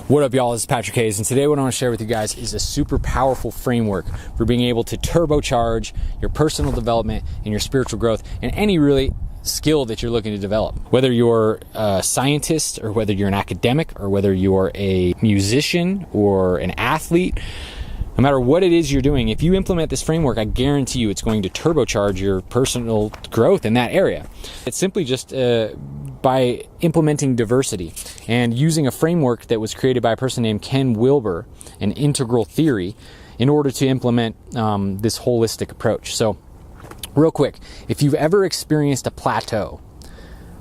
What up, y'all? This is Patrick Hayes, and today what I want to share with you guys is a super powerful framework for being able to turbocharge your personal development and your spiritual growth and any really skill that you're looking to develop. Whether you're a scientist or whether you're an academic or whether you're a musician or an athlete, no matter what it is you're doing, if you implement this framework, I guarantee you it's going to turbocharge your personal growth in that area. It's simply just by implementing diversity and using a framework that was created by a person named Ken Wilber, an integral theory, in order to implement this holistic approach. So, real quick, if you've ever experienced a plateau,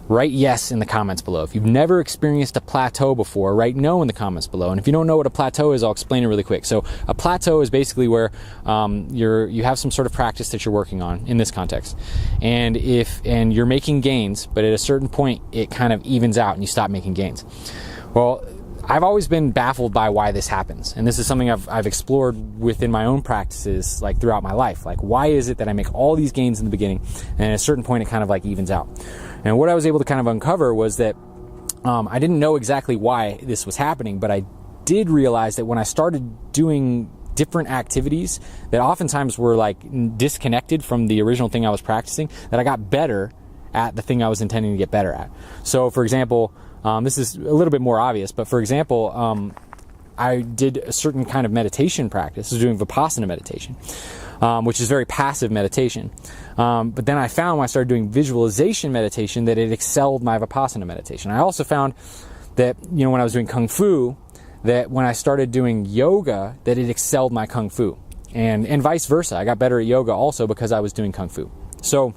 write yes in the comments below. If you've never experienced a plateau before, write no in the comments below. And if you don't know what a plateau is, I'll explain it really quick. So a plateau is basically where you have some sort of practice that you're working on in this context. And you're making gains, but at a certain point, it kind of evens out and you stop making gains. Well, I've always been baffled by why this happens. And this is something I've explored within my own practices, like throughout my life. Like, why is it that I make all these gains in the beginning and at a certain point it kind of like evens out? And what I was able to kind of uncover was that I didn't know exactly why this was happening, but I did realize that when I started doing different activities that oftentimes were like disconnected from the original thing I was practicing, that I got better at the thing I was intending to get better at. So for example, this is a little bit more obvious, but for example, I did a certain kind of meditation practice. I was doing Vipassana meditation, which is very passive meditation. But then I found when I started doing visualization meditation that it excelled my Vipassana meditation. I also found that, when I was doing Kung Fu, that when I started doing yoga, that it excelled my Kung Fu. And vice versa. I got better at yoga also because I was doing Kung Fu. So,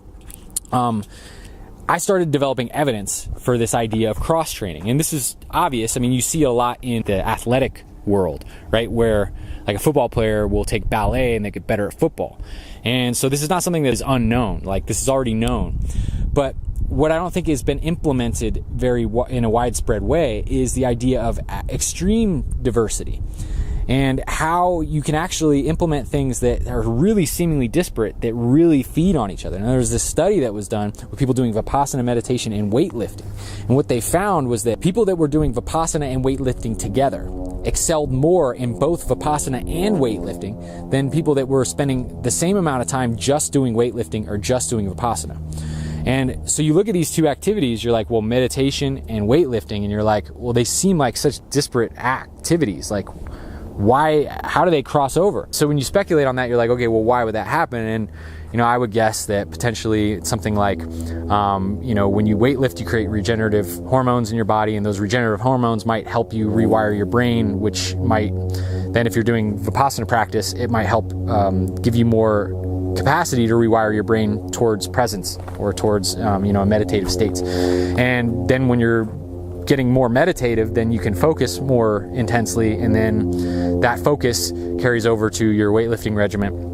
I started developing evidence for this idea of cross-training. And this is obvious. I mean, you see a lot in the athletic world, right? Where like a football player will take ballet and they get better at football. And so this is not something that is unknown. Like, this is already known. But what I don't think has been implemented in a widespread way is the idea of extreme diversity. And how you can actually implement things that are really seemingly disparate that really feed on each other. And there was this study that was done with people doing Vipassana meditation and weightlifting. And what they found was that people that were doing Vipassana and weightlifting together excelled more in both Vipassana and weightlifting than people that were spending the same amount of time just doing weightlifting or just doing Vipassana. And so you look at these two activities, you're like, well, meditation and weightlifting, and you're like, well, they seem like such disparate activities. Like, how do they cross over? So when you speculate on that, you're like, okay, well, why would that happen? And, I would guess that potentially it's something like, when you weightlift, you create regenerative hormones in your body, and those regenerative hormones might help you rewire your brain, which might, then if you're doing Vipassana practice, it might help give you more capacity to rewire your brain towards presence or towards, a meditative states. And then when you're getting more meditative, then you can focus more intensely, and then that focus carries over to your weightlifting regimen,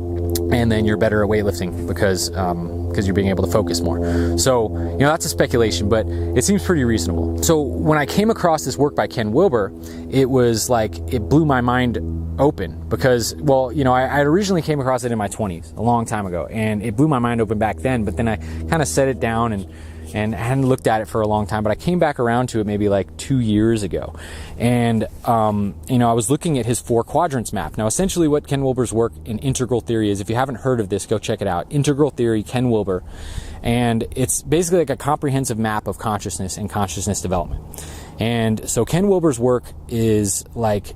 and then you're better at weightlifting because you're being able to focus more. So, that's a speculation, but it seems pretty reasonable. So when I came across this work by Ken Wilber, it was like, it blew my mind open because, I originally came across it in my 20s, a long time ago, and it blew my mind open back then, but then I kind of set it down and hadn't looked at it for a long time, but I came back around to it maybe like 2 years ago. And, I was looking at his 4 quadrants map. Now, essentially what Ken Wilber's work in integral theory is, if you haven't heard of this, go check it out. Integral theory, Ken Wilber. And it's basically like a comprehensive map of consciousness and consciousness development. And so Ken Wilber's work is like,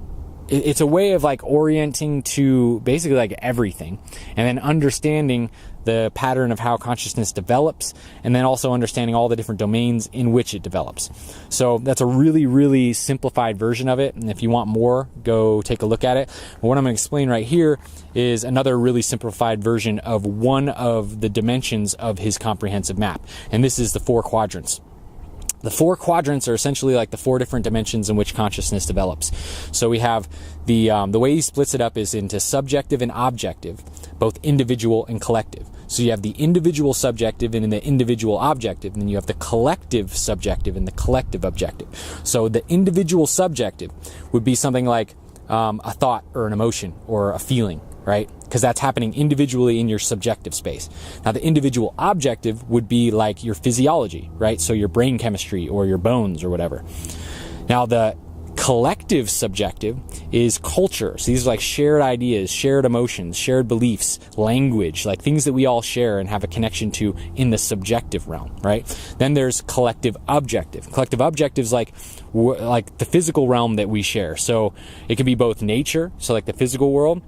it's a way of like orienting to basically like everything, and then understanding the pattern of how consciousness develops, and then also understanding all the different domains in which it develops. So that's a really, really simplified version of it. And if you want more, go take a look at it. But what I'm going to explain right here is another really simplified version of one of the dimensions of his comprehensive map. And this is the 4 quadrants. The 4 quadrants are essentially like the 4 different dimensions in which consciousness develops. So we have the way he splits it up is into subjective and objective, both individual and collective. So you have the individual subjective and the individual objective, and then you have the collective subjective and the collective objective. So the individual subjective would be something like a thought or an emotion or a feeling, right? Because that's happening individually in your subjective space. Now, the individual objective would be like your physiology, right? So your brain chemistry or your bones or whatever. Now, the Collective subjective is culture. So these are like shared ideas, shared emotions, shared beliefs, language, like things that we all share and have a connection to in the subjective realm, right? Then there's collective objective. Collective objective is like the physical realm that we share. So it can be both nature, so like the physical world.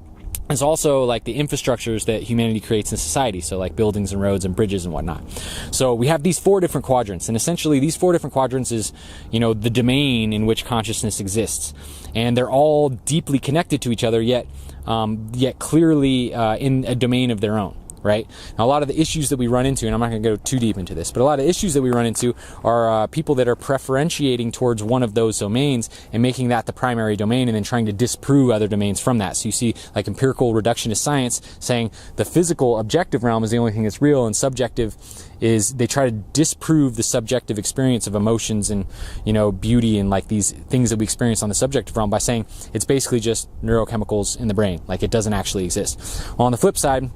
It's also like the infrastructures that humanity creates in society, so like buildings and roads and bridges and whatnot. So we have these 4 different quadrants, and essentially these 4 different quadrants is, the domain in which consciousness exists. And they're all deeply connected to each other, yet clearly in a domain of their own. Right? Now, a lot of the issues that we run into, and I'm not going to go too deep into this, but a lot of issues that we run into are people that are preferentiating towards one of those domains and making that the primary domain and then trying to disprove other domains from that. So you see like empirical reductionist science saying the physical objective realm is the only thing that's real, and subjective is they try to disprove the subjective experience of emotions and, beauty and like these things that we experience on the subjective realm by saying it's basically just neurochemicals in the brain. Like it doesn't actually exist. Well, on the flip side,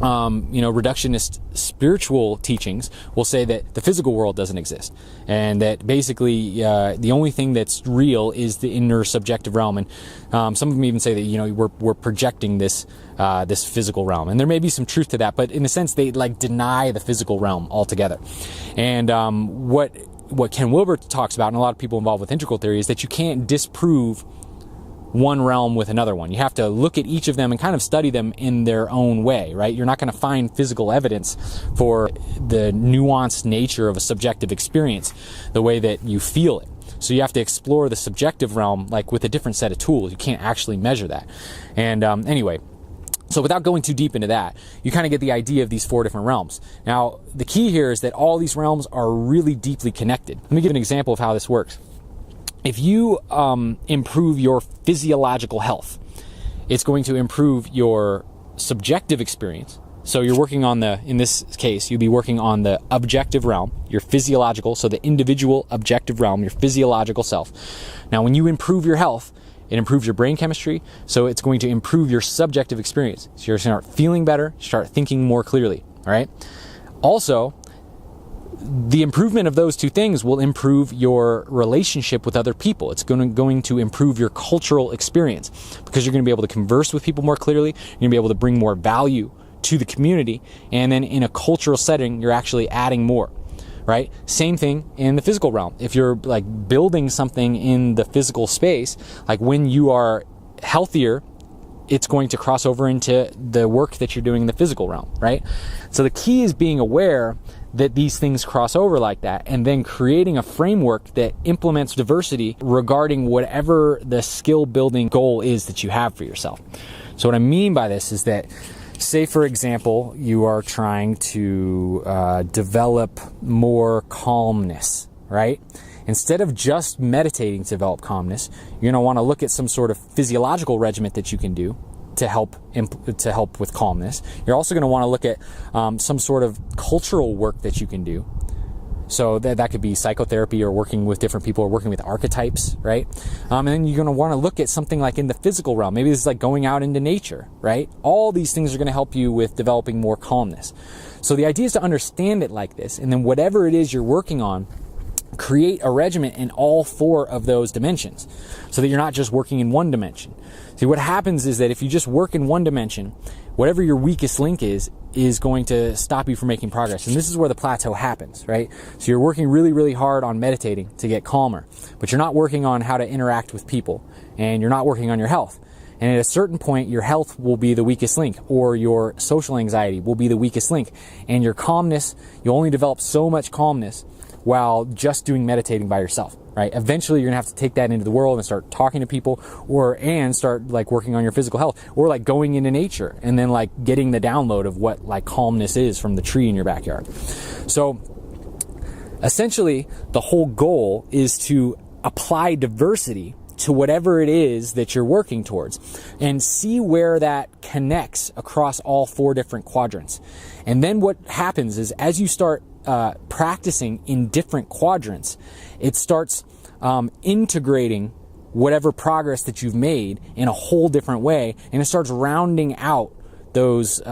reductionist spiritual teachings will say that the physical world doesn't exist, and that basically the only thing that's real is the inner subjective realm. And some of them even say that we're projecting this physical realm, and there may be some truth to that, but in a sense they like deny the physical realm altogether. And what Ken Wilber talks about, and a lot of people involved with integral theory, is that you can't disprove one realm with another one. You have to look at each of them and kind of study them in their own way, right? You're not going to find physical evidence for the nuanced nature of a subjective experience the way that you feel it. So you have to explore the subjective realm like with a different set of tools. You can't actually measure that. And anyway, so without going too deep into that, you kind of get the idea of these 4 different realms. Now, the key here is that all these realms are really deeply connected. Let me give an example of how this works. If you improve your physiological health, it's going to improve your subjective experience. So you're working on in this case, you'd be working on the objective realm, your physiological, so the individual objective realm, your physiological self. Now, when you improve your health, it improves your brain chemistry, so it's going to improve your subjective experience. So you're going to start feeling better, start thinking more clearly, all right? Also, the improvement of those 2 things will improve your relationship with other people. It's going to improve your cultural experience because you're going to be able to converse with people more clearly. You're going to be able to bring more value to the community. And then in a cultural setting, you're actually adding more, right? Same thing in the physical realm. If you're like building something in the physical space, like when you are healthier, it's going to cross over into the work that you're doing in the physical realm, right? So the key is being aware that these things cross over like that, and then creating a framework that implements diversity regarding whatever the skill building goal is that you have for yourself. So what I mean by this is that, say for example, you are trying to develop more calmness, right? Instead of just meditating to develop calmness, you're going to want to look at some sort of physiological regimen that you can do to help with calmness. You're also going to want to look at some sort of cultural work that you can do. So that could be psychotherapy or working with different people or working with archetypes, right? And then you're going to want to look at something like in the physical realm. Maybe this is like going out into nature, right? All these things are going to help you with developing more calmness. So the idea is to understand it like this, and then whatever it is you're working on, create a regimen in all 4 of those dimensions so that you're not just working in one dimension. See, what happens is that if you just work in one dimension, whatever your weakest link is going to stop you from making progress. And this is where the plateau happens, right? So you're working really, really hard on meditating to get calmer, but you're not working on how to interact with people, and you're not working on your health. And at a certain point, your health will be the weakest link, or your social anxiety will be the weakest link. And your calmness, you'll only develop so much calmness while just doing meditating by yourself, right? Eventually you're gonna have to take that into the world and start talking to people, and start like working on your physical health, or like going into nature and then like getting the download of what like calmness is from the tree in your backyard. So essentially the whole goal is to apply diversity to whatever it is that you're working towards and see where that connects across all 4 different quadrants. And then what happens is as you start practicing in different quadrants, it starts integrating whatever progress that you've made in a whole different way, and it starts rounding out those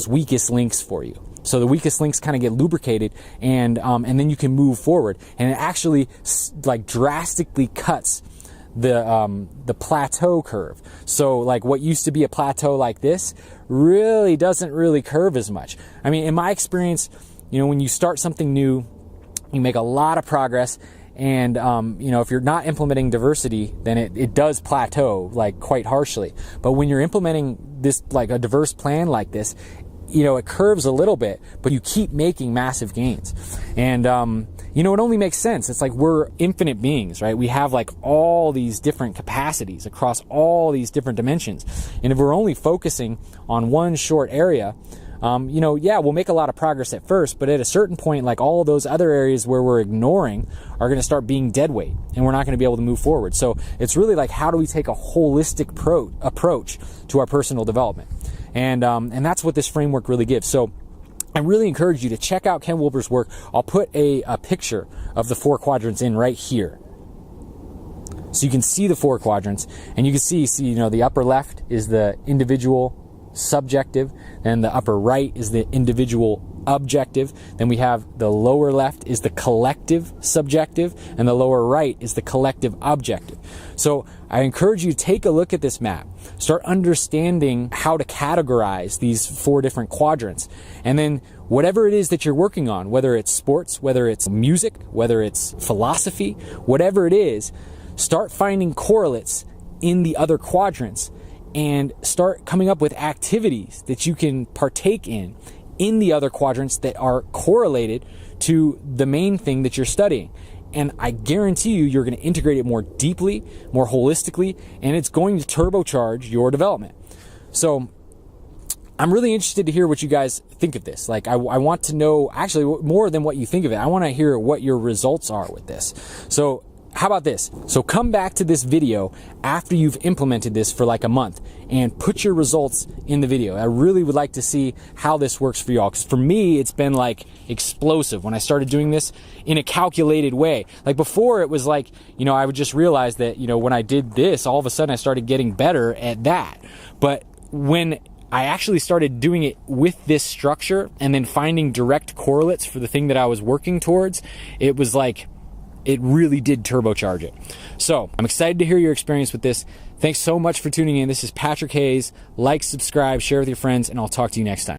weakest links for you. So the weakest links kind of get lubricated, and then you can move forward, and it actually like drastically cuts the plateau curve. So like what used to be a plateau like this really doesn't really curve as much. I mean, in my experience, you know, when you start something new, you make a lot of progress. And, you know, if you're not implementing diversity, then it does plateau like quite harshly. But when you're implementing this, like a diverse plan like this, you know, it curves a little bit, but you keep making massive gains. And, you know, it only makes sense. It's like we're infinite beings, right? We have like all these different capacities across all these different dimensions. And if we're only focusing on one short area, you know, yeah, we'll make a lot of progress at first, but at a certain point, like all of those other areas where we're ignoring are going to start being dead weight, and we're not going to be able to move forward. So it's really like, how do we take a holistic approach to our personal development? And that's what this framework really gives. So I really encourage you to check out Ken Wilber's work. I'll put a picture of the 4 quadrants in right here, so you can see the 4 quadrants, and you can see, you know, the upper left is the individual subjective, and the upper right is the individual objective. Then we have the lower left is the collective subjective, and the lower right is the collective objective. So I encourage you to take a look at this map, start understanding how to categorize these 4 different quadrants, and then whatever it is that you're working on, whether it's sports, whether it's music, whether it's philosophy, whatever it is, start finding correlates in the other quadrants and start coming up with activities that you can partake in the other quadrants that are correlated to the main thing that you're studying. And I guarantee you're going to integrate it more deeply, more holistically, and it's going to turbocharge your development. So I'm really interested to hear what you guys think of this. Like, I want to know, actually, more than what you think of it. I want to hear what your results are with this. So how about this? So come back to this video after you've implemented this for like a month and put your results in the video. I really would like to see how this works for y'all, because for me, it's been like explosive when I started doing this in a calculated way. Like before, it was like, you know, I would just realize that, you know, when I did this, all of a sudden I started getting better at that. But when I actually started doing it with this structure and then finding direct correlates for the thing that I was working towards, it was like, it really did turbocharge it. So I'm excited to hear your experience with this. Thanks so much for tuning in. This is Patrick Hayes. Like, subscribe, share with your friends, and I'll talk to you next time.